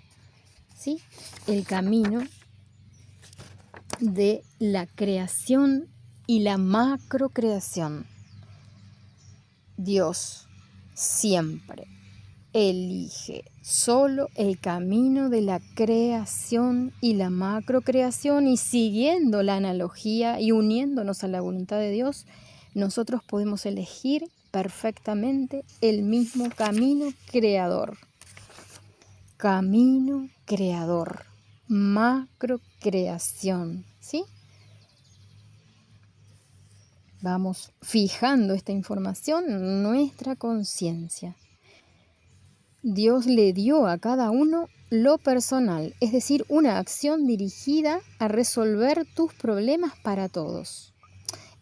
Speaker 1: ¿sí? El camino de la creación y la macrocreación. Dios siempre elige solo el camino de la creación y la macrocreación, y siguiendo la analogía y uniéndonos a la voluntad de Dios, nosotros podemos elegir perfectamente el mismo camino creador. Camino creador, macrocreación, ¿sí? Vamos fijando esta información en nuestra conciencia. Dios le dio a cada uno lo personal, es decir, una acción dirigida a resolver tus problemas para todos.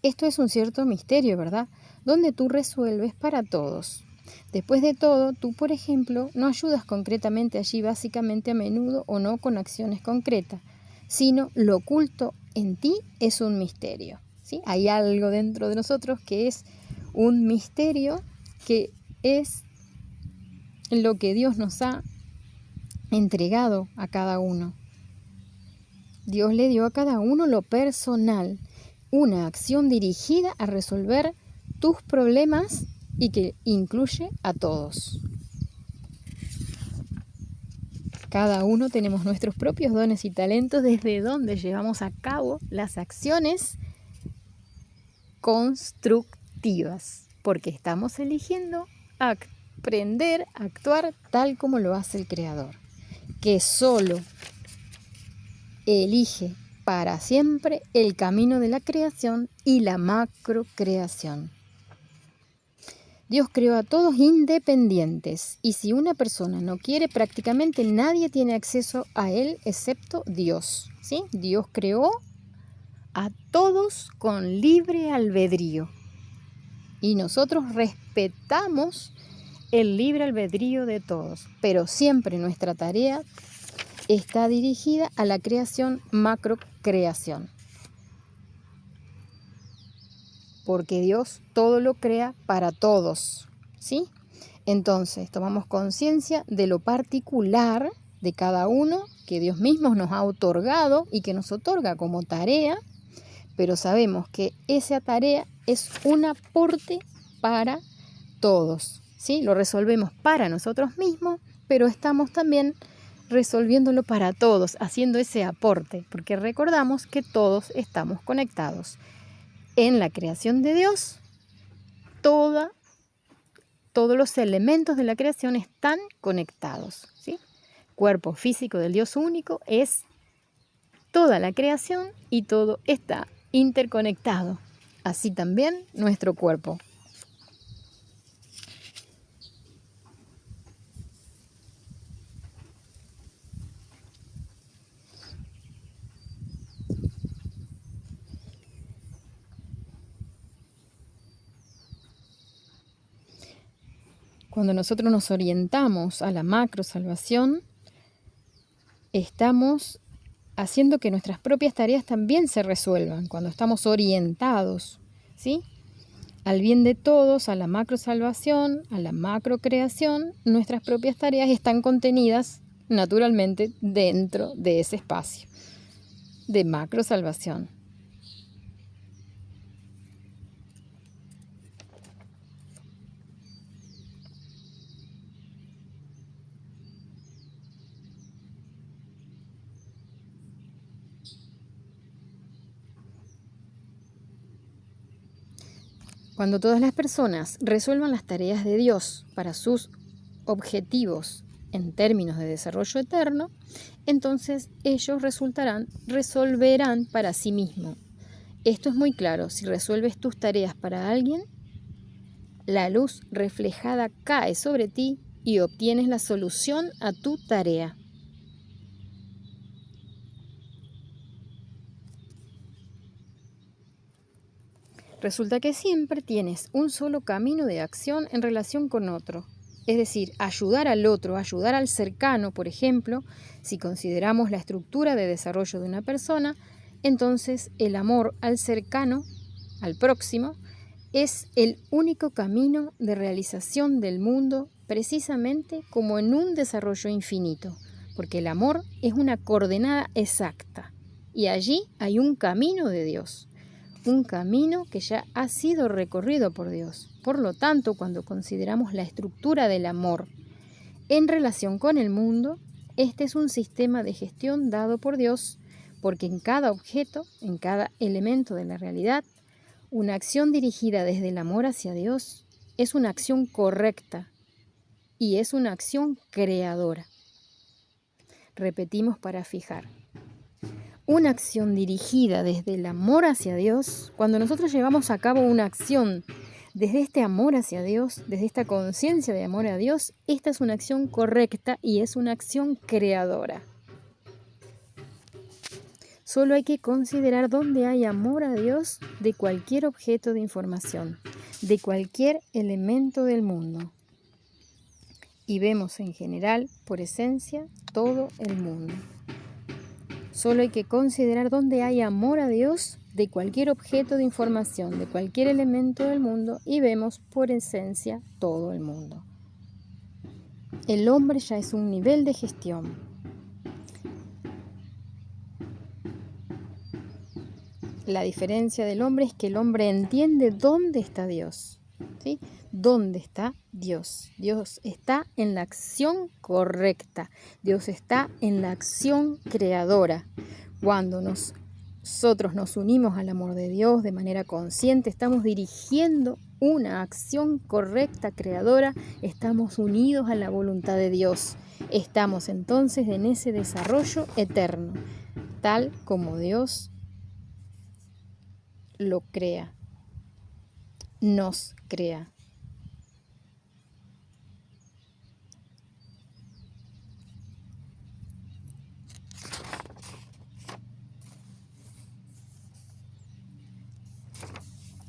Speaker 1: Esto es un cierto misterio, ¿verdad? Donde tú resuelves para todos. Después de todo, tú, por ejemplo, no ayudas concretamente allí, básicamente a menudo o no con acciones concretas, sino lo oculto en ti es un misterio, ¿sí? Hay algo dentro de nosotros que es un misterio, que es lo que Dios nos ha entregado a cada uno. Dios le dio a cada uno lo personal, una acción dirigida a resolver tus problemas y que incluye a todos. Cada uno tenemos nuestros propios dones y talentos desde donde llevamos a cabo las acciones constructivas, porque estamos eligiendo aprender a actuar tal como lo hace el Creador, que solo elige para siempre el camino de la creación y la macrocreación. Dios creó a todos independientes, y si una persona no quiere, prácticamente nadie tiene acceso a él excepto Dios, ¿sí? Dios creó a todos con libre albedrío, y nosotros respetamos el libre albedrío de todos, pero siempre nuestra tarea está dirigida a la creación, macrocreación. Porque Dios todo lo crea para todos, ¿sí? Entonces, tomamos conciencia de lo particular de cada uno que Dios mismo nos ha otorgado y que nos otorga como tarea, pero sabemos que esa tarea es un aporte para todos, ¿sí? Lo resolvemos para nosotros mismos, pero estamos también resolviéndolo para todos, haciendo ese aporte, porque recordamos que todos estamos conectados. En la creación de Dios, todos los elementos de la creación están conectados, ¿sí? Cuerpo físico del Dios único es toda la creación y todo está interconectado. Así también nuestro cuerpo. Cuando nosotros nos orientamos a la macrosalvación, estamos haciendo que nuestras propias tareas también se resuelvan. Cuando estamos orientados, ¿sí?, al bien de todos, a la macrosalvación, a la macrocreación, nuestras propias tareas están contenidas naturalmente dentro de ese espacio de macrosalvación. Cuando todas las personas resuelvan las tareas de Dios para sus objetivos en términos de desarrollo eterno, entonces ellos resolverán para sí mismos. Esto es muy claro: si resuelves tus tareas para alguien, la luz reflejada cae sobre ti y obtienes la solución a tu tarea. Resulta que siempre tienes un solo camino de acción en relación con otro. Es decir, ayudar al otro, ayudar al cercano, por ejemplo, si consideramos la estructura de desarrollo de una persona, Entonces el amor al cercano, al próximo, es el único camino de realización del mundo, precisamente como en un desarrollo infinito, porque el amor es una coordenada exacta y allí hay un camino de Dios, un camino que ya ha sido recorrido por Dios. Por lo tanto, cuando consideramos la estructura del amor en relación con el mundo, este es un sistema de gestión dado por Dios, porque en cada objeto, en cada elemento de la realidad, una acción dirigida desde el amor hacia Dios es una acción correcta y es una acción creadora. Repetimos para fijar. Una acción dirigida desde el amor hacia Dios, cuando nosotros llevamos a cabo una acción desde este amor hacia Dios, desde esta conciencia de amor a Dios, esta es una acción correcta y es una acción creadora. Solo hay que considerar dónde hay amor a Dios de cualquier objeto de información, de cualquier elemento del mundo. Y vemos en general, por esencia, todo el mundo. Solo hay que considerar dónde hay amor a Dios de cualquier objeto de información, de cualquier elemento del mundo, y vemos por esencia todo el mundo. El hombre ya es un nivel de gestión. La diferencia del hombre es que el hombre entiende dónde está Dios, ¿sí? ¿Dónde está Dios? Dios está en la acción correcta. Dios está en la acción creadora. Cuando nosotros nos unimos al amor de Dios de manera consciente, estamos dirigiendo una acción correcta, creadora, estamos unidos a la voluntad de Dios. Estamos entonces en ese desarrollo eterno, tal como Dios lo crea, nos crea.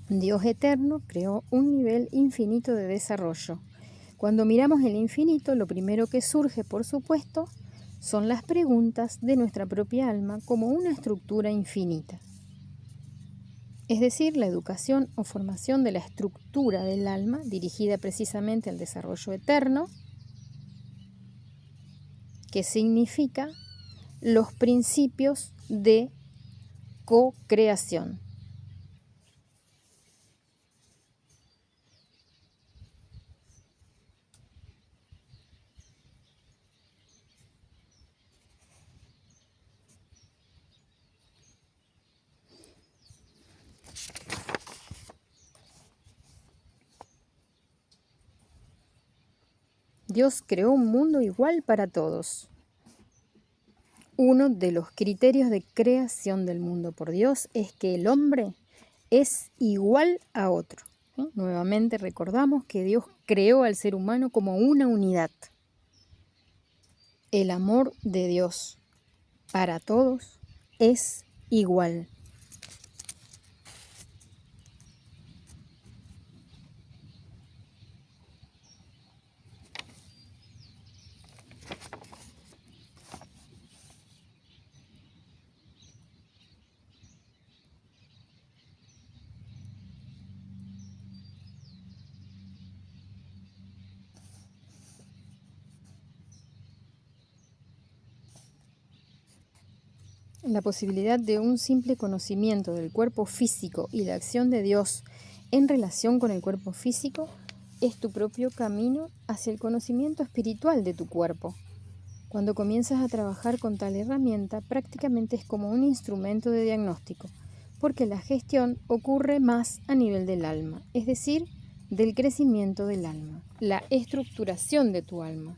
Speaker 1: Dios eterno creó un nivel infinito de desarrollo. Cuando miramos el infinito, lo primero que surge, por supuesto, son las preguntas de nuestra propia alma como una estructura infinita. Es decir, la educación o formación de la estructura del alma dirigida precisamente al desarrollo eterno, que significa los principios de co-creación. Dios creó un mundo igual para todos. Uno de los criterios de creación del mundo por Dios es que el hombre es igual a otro. ¿Sí? Nuevamente recordamos que Dios creó al ser humano como una unidad. El amor de Dios para todos es igual. La posibilidad de un simple conocimiento del cuerpo físico y la acción de Dios en relación con el cuerpo físico es tu propio camino hacia el conocimiento espiritual de tu cuerpo. Cuando comienzas a trabajar con tal herramienta, prácticamente es como un instrumento de diagnóstico, porque la gestión ocurre más a nivel del alma, es decir, del crecimiento del alma, la estructuración de tu alma.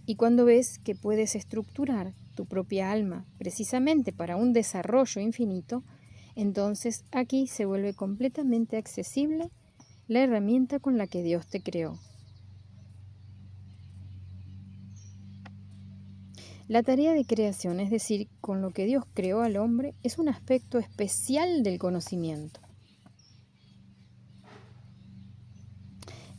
Speaker 1: Y cuando ves que puedes estructurar tu propia alma precisamente para un desarrollo infinito, entonces aquí se vuelve completamente accesible la herramienta con la que Dios te creó. La tarea de creación, es decir, con lo que Dios creó al hombre, es un aspecto especial del conocimiento.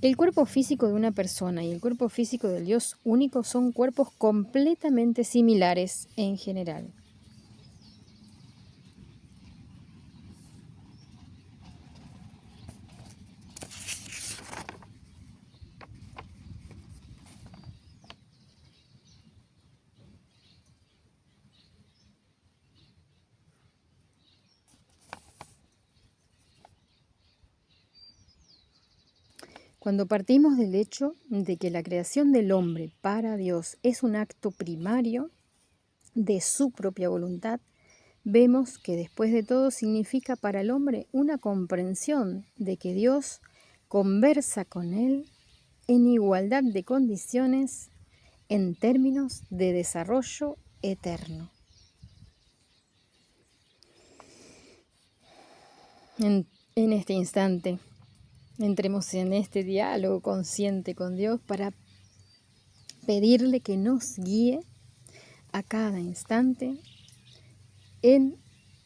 Speaker 1: El cuerpo físico de una persona y el cuerpo físico del Dios único son cuerpos completamente similares en general. Cuando partimos del hecho de que la creación del hombre para Dios es un acto primario de su propia voluntad, vemos que después de todo significa para el hombre una comprensión de que Dios conversa con él en igualdad de condiciones en términos de desarrollo eterno. En este instante, entremos en este diálogo consciente con Dios para pedirle que nos guíe a cada instante en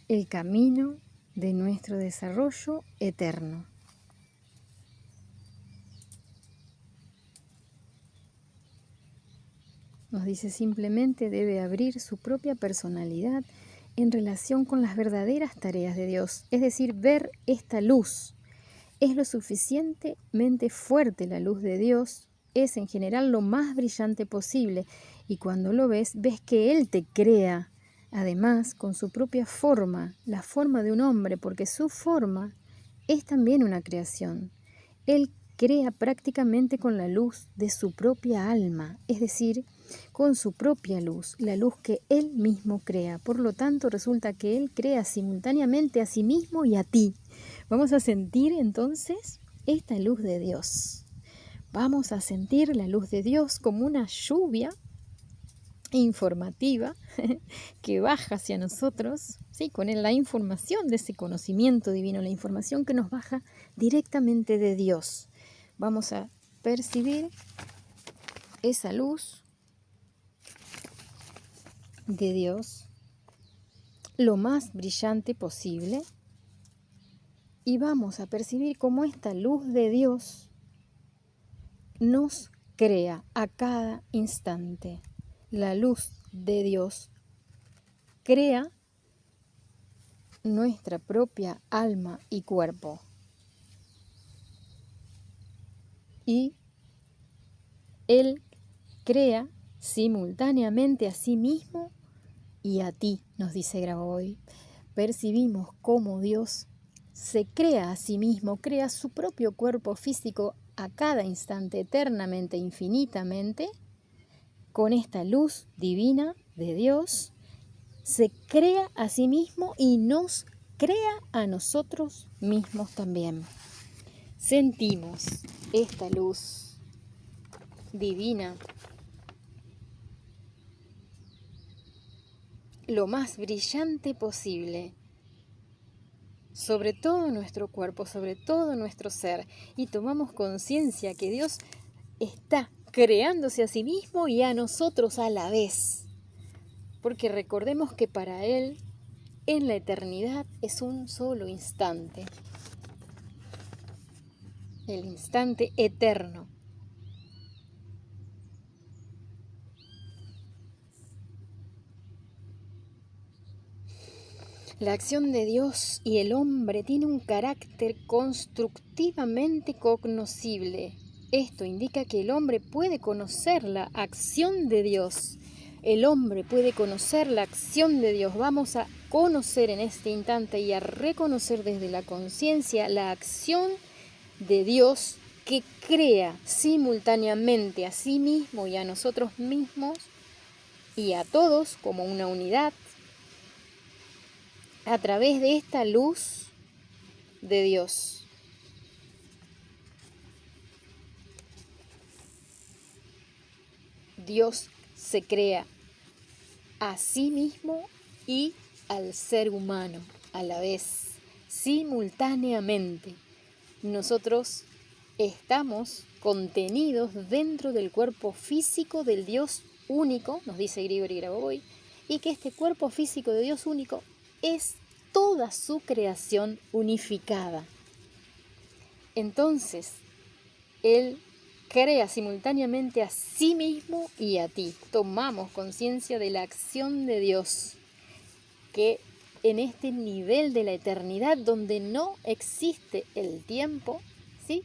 Speaker 1: el camino de nuestro desarrollo eterno. Nos dice simplemente debe abrir su propia personalidad en relación con las verdaderas tareas de Dios, es decir, ver esta luz. Es lo suficientemente fuerte la luz de Dios, es en general lo más brillante posible, y cuando lo ves, ves que Él te crea, además, con su propia forma, la forma de un hombre, porque su forma es también una creación. Él crea prácticamente con la luz de su propia alma, es decir, con su propia luz, la luz que Él mismo crea. Por lo tanto, resulta que Él crea simultáneamente a sí mismo y a ti. Vamos a sentir entonces esta luz de Dios. Vamos a sentir la luz de Dios como una lluvia informativa que baja hacia nosotros, ¿sí? Con la información de ese conocimiento divino, la información que nos baja directamente de Dios. Vamos a percibir esa luz de Dios lo más brillante posible y vamos a percibir cómo esta luz de Dios nos crea a cada instante. La luz de Dios crea nuestra propia alma y cuerpo. Y Él crea simultáneamente a sí mismo y a ti, nos dice Grabovoi. Percibimos cómo Dios se crea a sí mismo, crea su propio cuerpo físico a cada instante, eternamente, infinitamente, con esta luz divina de Dios, se crea a sí mismo y nos crea a nosotros mismos también. Sentimos esta luz divina lo más brillante posible sobre todo nuestro cuerpo, sobre todo nuestro ser, y tomamos conciencia que Dios está creándose a sí mismo y a nosotros a la vez, porque recordemos que para Él en la eternidad es un solo instante, el instante eterno. La acción de Dios y el hombre tiene un carácter constructivamente cognoscible. Esto indica que el hombre puede conocer la acción de Dios. El hombre puede conocer la acción de Dios. Vamos a conocer en este instante y a reconocer desde la conciencia la acción de Dios que crea simultáneamente a sí mismo y a nosotros mismos y a todos como una unidad, a través de esta luz de Dios. Dios se crea a sí mismo y al ser humano a la vez, simultáneamente. Nosotros estamos contenidos dentro del cuerpo físico del Dios único, nos dice Grigori Grabovoi, y que este cuerpo físico de Dios único es toda su creación unificada. Entonces, Él crea simultáneamente a sí mismo y a ti. Tomamos conciencia de la acción de Dios, que en este nivel de la eternidad donde no existe el tiempo, ¿sí?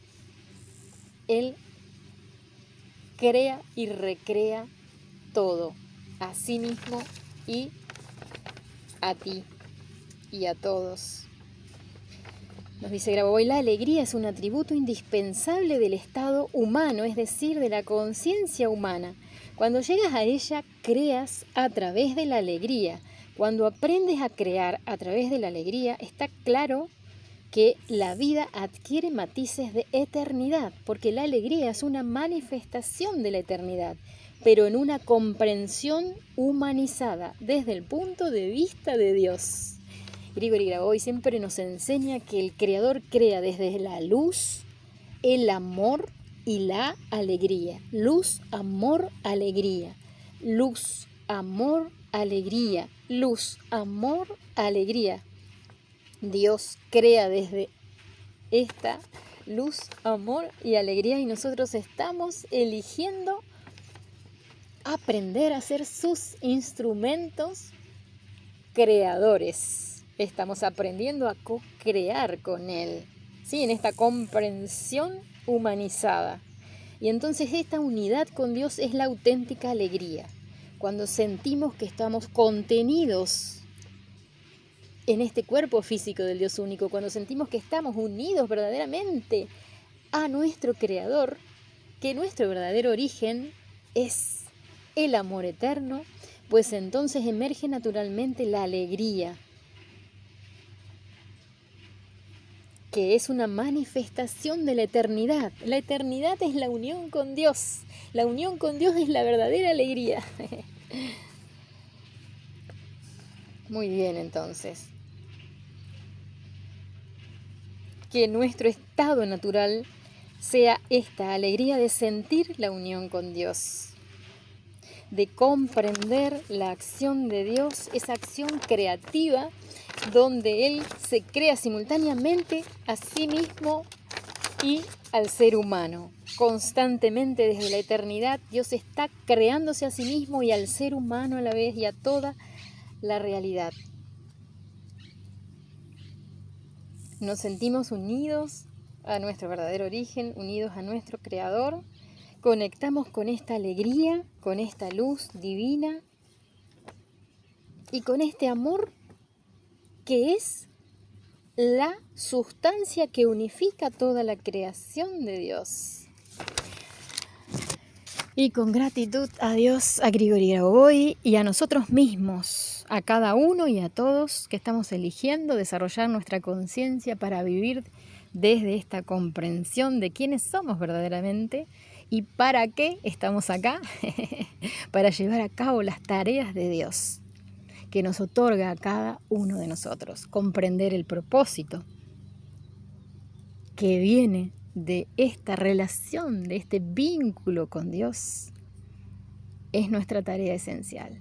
Speaker 1: Él crea y recrea todo, a sí mismo y a ti y a todos. Nos dice Grabovoi, la alegría es un atributo indispensable del estado humano, es decir, de la conciencia humana. Cuando llegas a ella, creas a través de la alegría. Cuando aprendes a crear a través de la alegría, está claro que la vida adquiere matices de eternidad, porque la alegría es una manifestación de la eternidad, pero en una comprensión humanizada, desde el punto de vista de Dios. Grigori Grabovoi siempre nos enseña que el Creador crea desde la luz, el amor y la alegría. Luz, amor, alegría. Luz, amor, alegría. Luz, amor, alegría. Dios crea desde esta luz, amor y alegría y nosotros estamos eligiendo aprender a ser sus instrumentos creadores. Estamos aprendiendo a co-crear con Él, ¿sí? En esta comprensión humanizada. Y entonces esta unidad con Dios es la auténtica alegría. Cuando sentimos que estamos contenidos en este cuerpo físico del Dios único, cuando sentimos que estamos unidos verdaderamente a nuestro Creador, que nuestro verdadero origen es el amor eterno, pues entonces emerge naturalmente la alegría, que es una manifestación de la eternidad. La eternidad es la unión con Dios. La unión con Dios es la verdadera alegría. Muy bien, entonces. Que nuestro estado natural sea esta alegría de sentir la unión con Dios, de comprender la acción de Dios, esa acción creativa donde Él se crea simultáneamente a sí mismo y al ser humano. Constantemente desde la eternidad Dios está creándose a sí mismo y al ser humano a la vez y a toda la realidad. Nos sentimos unidos a nuestro verdadero origen, unidos a nuestro Creador. Conectamos con esta alegría, con esta luz divina y con este amor que es la sustancia que unifica toda la creación de Dios. Y con gratitud a Dios, a Grigori Grabovoi y a nosotros mismos, a cada uno y a todos que estamos eligiendo desarrollar nuestra conciencia para vivir desde esta comprensión de quiénes somos verdaderamente y para qué estamos acá, para llevar a cabo las tareas de Dios que nos otorga a cada uno de nosotros, comprender el propósito que viene de esta relación, de este vínculo con Dios, es nuestra tarea esencial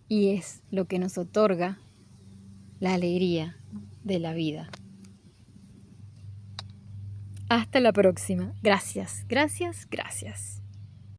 Speaker 1: y es lo que nos otorga la alegría de la vida. Hasta la próxima. Gracias, gracias, gracias.